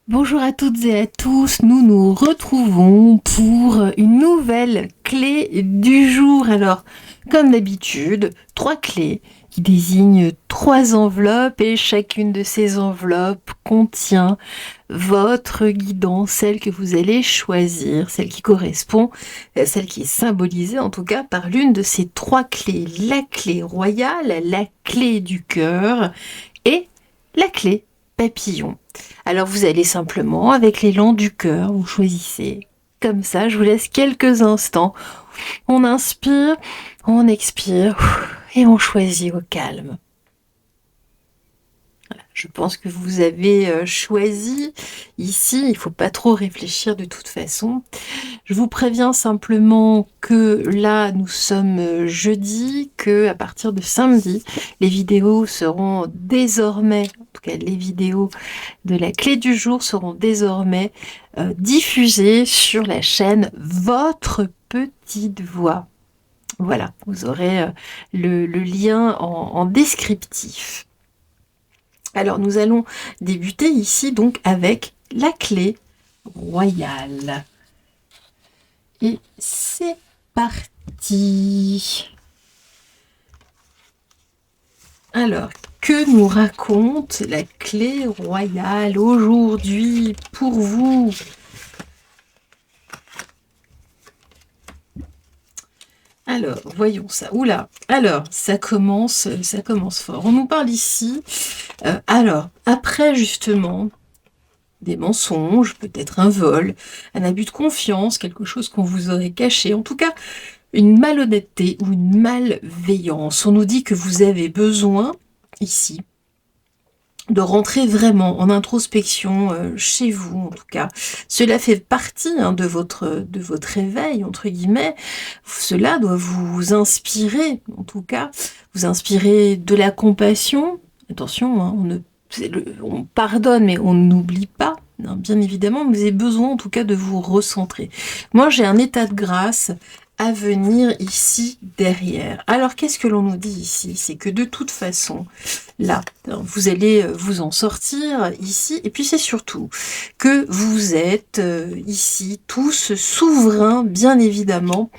Bonjour à toutes et à tous, nous nous retrouvons pour une nouvelle clé du jour. Alors, comme d'habitude, 3 clés qui désignent 3 enveloppes et chacune de ces enveloppes contient votre guidance, celle que vous allez choisir, celle qui correspond, celle qui est symbolisée en tout cas par l'une de ces 3 clés. La clé royale, la clé du cœur et la clé papillon. Alors vous allez simplement, avec l'élan du cœur, vous choisissez. Comme ça, je vous laisse quelques instants. On inspire, on expire et on choisit au calme. Voilà, je pense que vous avez choisi. Ici, il ne faut pas trop réfléchir de toute façon. Je vous préviens simplement que là, nous sommes jeudi, que à partir de samedi, les vidéos seront désormais, en tout cas les vidéos de la clé du jour seront désormais diffusées sur la chaîne Votre Petite Voix. Voilà, vous aurez le lien en descriptif. Alors, nous allons débuter ici donc avec la clé royale. Et c'est parti. Alors, que nous raconte la clé royale aujourd'hui pour vous? Alors, voyons ça. Oula, alors, ça commence fort. On nous parle ici, alors, après justement des mensonges, peut-être un vol, un abus de confiance, quelque chose qu'on vous aurait caché, en tout cas, une malhonnêteté ou une malveillance. On nous dit que vous avez besoin, ici, de rentrer vraiment en introspection chez vous, en tout cas. Cela fait partie de votre éveil, entre guillemets. Cela doit vous inspirer, en tout cas, vous inspirer de la compassion. Attention, on pardonne, mais on n'oublie pas. Bien évidemment, vous avez besoin, en tout cas, de vous recentrer. Moi, j'ai un état de grâce à venir ici derrière. Alors, qu'est-ce que l'on nous dit ici? C'est que de toute façon, là, vous allez vous en sortir ici, et puis c'est surtout que vous êtes ici tous souverains, bien évidemment,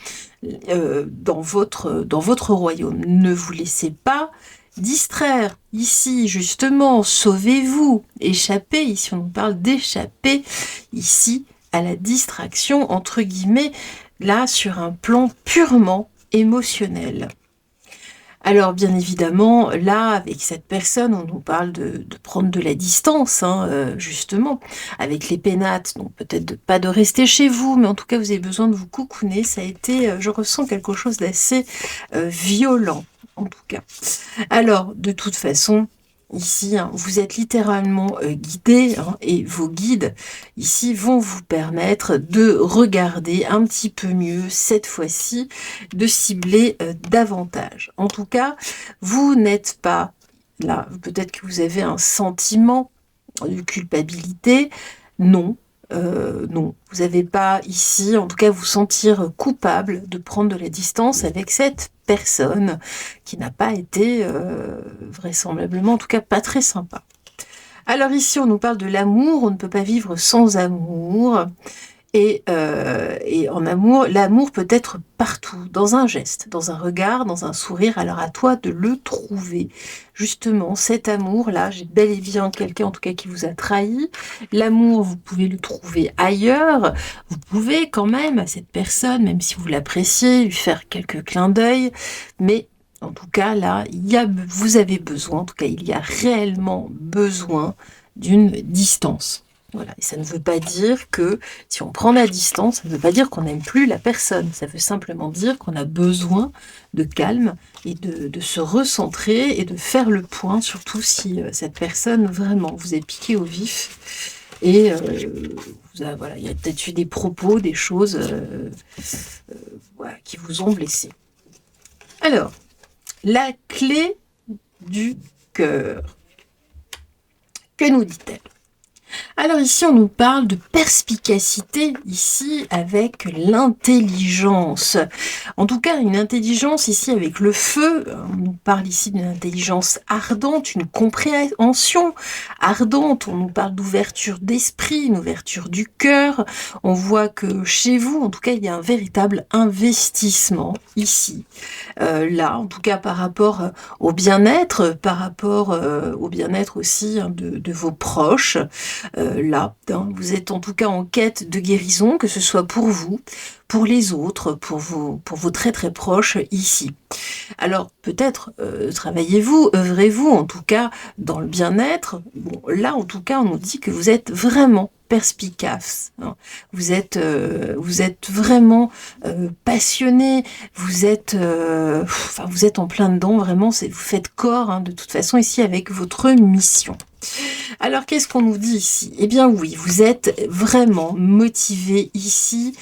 dans votre royaume. Ne vous laissez pas distraire. Ici, justement, sauvez-vous, échappez, ici on nous parle d'échapper, ici, à la distraction, entre guillemets, là, sur un plan purement émotionnel. Alors, bien évidemment, là, avec cette personne, on nous parle de prendre de la distance, justement, avec les pénates, donc peut-être pas de rester chez vous, mais en tout cas, vous avez besoin de vous coucouner. Ça a été, je ressens quelque chose d'assez violent, en tout cas. Alors, de toute façon, ici, vous êtes littéralement guidé, et vos guides, ici, vont vous permettre de regarder un petit peu mieux, cette fois-ci, de cibler davantage. En tout cas, vous n'êtes pas là. Peut-être que vous avez un sentiment de culpabilité. Non. Non, vous n'avez pas ici, en tout cas, vous sentir coupable de prendre de la distance avec cette personne qui n'a pas été vraisemblablement, en tout cas, pas très sympa. Alors ici, on nous parle de l'amour, on ne peut pas vivre sans amour. Et en amour, l'amour peut être partout, dans un geste, dans un regard, dans un sourire. Alors à toi de le trouver. Justement, cet amour-là, j'ai bel et bien quelqu'un en tout cas qui vous a trahi. L'amour, vous pouvez le trouver ailleurs. Vous pouvez quand même à cette personne, même si vous l'appréciez, lui faire quelques clins d'œil. Mais en tout cas, là, vous avez besoin, en tout cas, il y a réellement besoin d'une distance. Voilà, et ça ne veut pas dire que si on prend la distance, ça ne veut pas dire qu'on n'aime plus la personne. Ça veut simplement dire qu'on a besoin de calme et de se recentrer et de faire le point, surtout si cette personne vraiment vous est piquée au vif. Et voilà, il y a peut-être eu des propos, des choses voilà, qui vous ont blessé. Alors, la clé du cœur. Que nous dit-elle? Alors ici, on nous parle de perspicacité, ici, avec l'intelligence. En tout cas, une intelligence ici avec le feu. On nous parle ici d'une intelligence ardente, une compréhension ardente. On nous parle d'ouverture d'esprit, une ouverture du cœur. On voit que chez vous, en tout cas, il y a un véritable investissement ici. Là, en tout cas, par rapport au bien-être, par rapport au bien-être aussi hein, de vos proches. Là, hein, vous êtes en tout cas en quête de guérison, que ce soit pour vous, pour les autres, pour vos très très proches ici. Alors peut-être travaillez-vous, œuvrez-vous en tout cas dans le bien-être. Bon, là en tout cas on nous dit que vous êtes vraiment perspicace. Hein. Vous êtes vraiment passionné. Vous êtes en plein dedans vraiment. Vous faites corps hein, de toute façon ici avec votre mission. Alors, qu'est-ce qu'on nous dit ici? Eh bien oui, vous êtes vraiment motivé ici.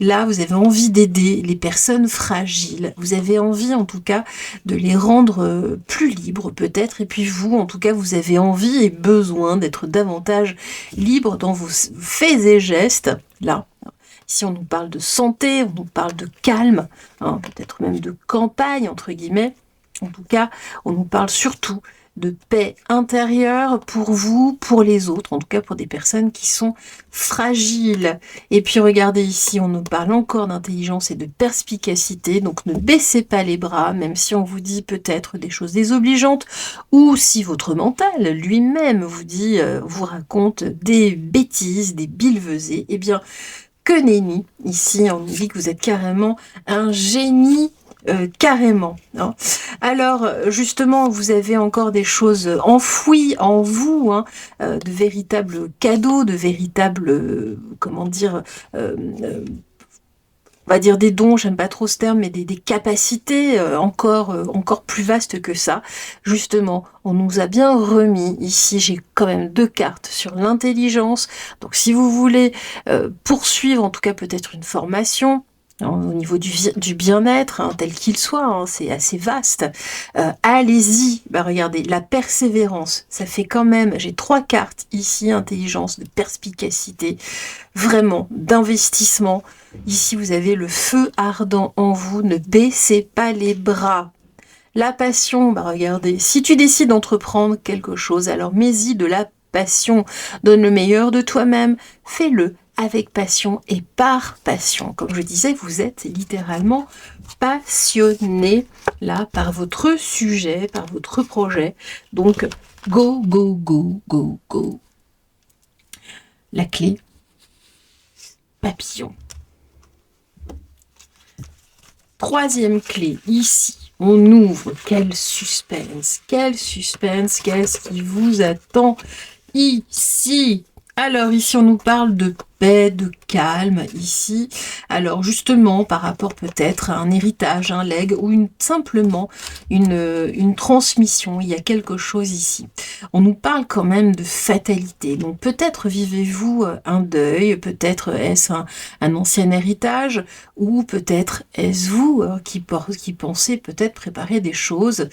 Là, vous avez envie d'aider les personnes fragiles. Vous avez envie, en tout cas, de les rendre plus libres, peut-être. Et puis vous, en tout cas, vous avez envie et besoin d'être davantage libre dans vos faits et gestes. Là, ici, on nous parle de santé, on nous parle de calme, hein, peut-être même de campagne, entre guillemets. En tout cas, on nous parle surtout de paix intérieure pour vous, pour les autres, en tout cas pour des personnes qui sont fragiles. Et puis regardez ici, on nous parle encore d'intelligence et de perspicacité, donc ne baissez pas les bras, même si on vous dit peut-être des choses désobligeantes, ou si votre mental lui-même vous dit, vous raconte des bêtises, des billevesées, eh bien, que nenni. Ici, on nous dit que vous êtes carrément un génie carrément. Hein. Alors, justement, vous avez encore des choses enfouies en vous, hein, de véritables cadeaux, de véritables, comment dire, on va dire des dons, j'aime pas trop ce terme, mais des capacités encore plus vastes que ça. Justement, on nous a bien remis, ici j'ai quand même 2 cartes sur l'intelligence, donc si vous voulez poursuivre en tout cas peut-être une formation, au niveau du bien-être, hein, tel qu'il soit, hein, c'est assez vaste. Allez-y, bah regardez, la persévérance, ça fait quand même, j'ai 3 cartes ici, intelligence, de perspicacité, vraiment, d'investissement. Ici, vous avez le feu ardent en vous, ne baissez pas les bras. La passion, bah regardez, si tu décides d'entreprendre quelque chose, alors mets-y de la passion, donne le meilleur de toi-même, fais-le avec passion et par passion. Comme je disais, vous êtes littéralement passionné là par votre sujet, par votre projet. Donc, go, go, go, go, go. La clé, papillon. 3e clé, ici, on ouvre. Quel suspense, qu'est-ce qui vous attend ici? Alors ici on nous parle de paix, de calme ici. Alors justement par rapport peut-être à un héritage, un legs ou simplement une transmission, il y a quelque chose ici. On nous parle quand même de fatalité. Donc peut-être vivez-vous un deuil, peut-être est-ce un ancien héritage ou peut-être est-ce vous qui pensez peut-être préparer des choses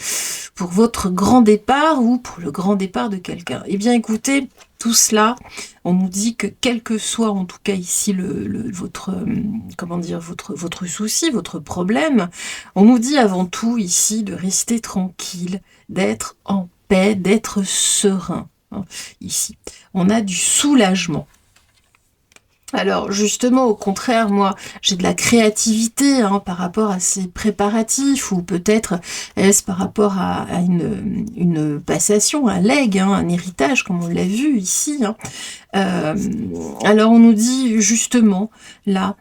pour votre grand départ ou pour le grand départ de quelqu'un. Eh bien écoutez, tout cela, on nous dit que quel que soit en tout cas ici votre souci, votre problème, on nous dit avant tout ici de rester tranquille, d'être en paix, d'être serein. Hein, ici, on a du soulagement. Alors justement, au contraire, moi, j'ai de la créativité hein, par rapport à ces préparatifs, ou peut-être est-ce par rapport à une passation, un legs, hein, un héritage, comme on l'a vu ici. Hein. Alors on nous dit justement, là,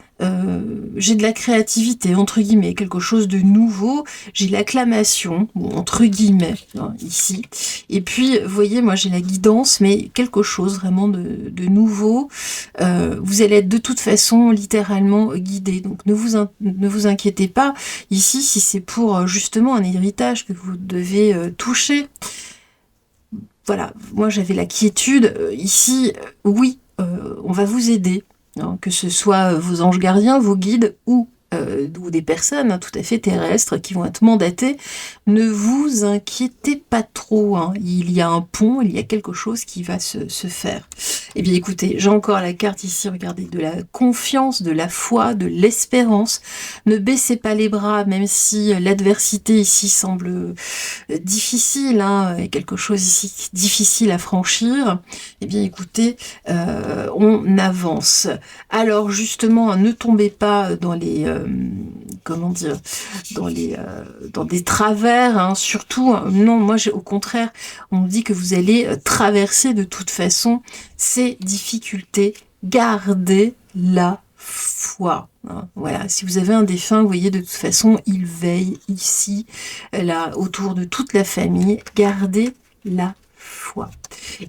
j'ai de la créativité, entre guillemets, quelque chose de nouveau, j'ai l'acclamation, entre guillemets, hein, ici. Et puis, vous voyez, moi j'ai la guidance, mais quelque chose vraiment de nouveau. Vous allez être de toute façon littéralement guidé, donc ne vous inquiétez pas ici si c'est pour justement un héritage que vous devez toucher. Voilà, moi j'avais la quiétude, ici, oui, on va vous aider, hein, que ce soit vos anges gardiens, vos guides ou ou des personnes tout à fait terrestres qui vont être mandatées. Ne vous inquiétez pas trop, hein. Il y a un pont, il y a quelque chose qui va se faire. Eh bien écoutez, j'ai encore la carte ici, regardez, de la confiance, de la foi, de l'espérance. Ne baissez pas les bras, même si l'adversité ici semble difficile, hein, et quelque chose ici difficile à franchir. Eh bien écoutez, on avance. Alors justement, ne tombez pas dans les comment dire, dans des travers, hein, surtout. Non, moi au contraire, on me dit que vous allez traverser de toute façon ces difficultés. Gardez la foi, hein. Voilà, si vous avez un défunt, vous voyez, de toute façon, il veille ici, là, autour de toute la famille. Gardez la foi.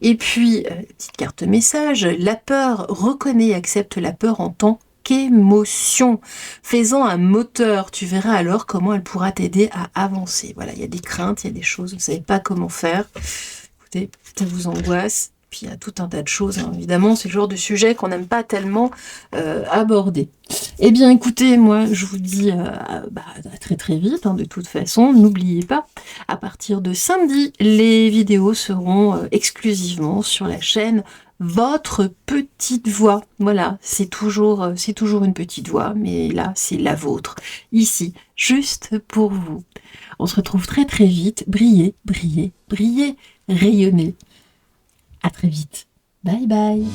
Et puis, petite carte message, la peur, reconnais et accepte la peur en tant qu'émotion. Fais-en un moteur, tu verras alors comment elle pourra t'aider à avancer. Voilà, il y a des craintes, il y a des choses, vous ne savez pas comment faire. Écoutez, ça vous angoisse. Puis il y a tout un tas de choses, hein. Évidemment, c'est le genre de sujet qu'on n'aime pas tellement aborder. Eh bien, écoutez, moi, je vous dis à très très vite, hein, de toute façon. N'oubliez pas, à partir de samedi, les vidéos seront exclusivement sur la chaîne Votre Petite Voix. Voilà, c'est toujours une petite voix, mais là, c'est la vôtre. Ici, juste pour vous. On se retrouve très très vite. Brillez, brillez, brillez, rayonnez. À très vite. Bye bye.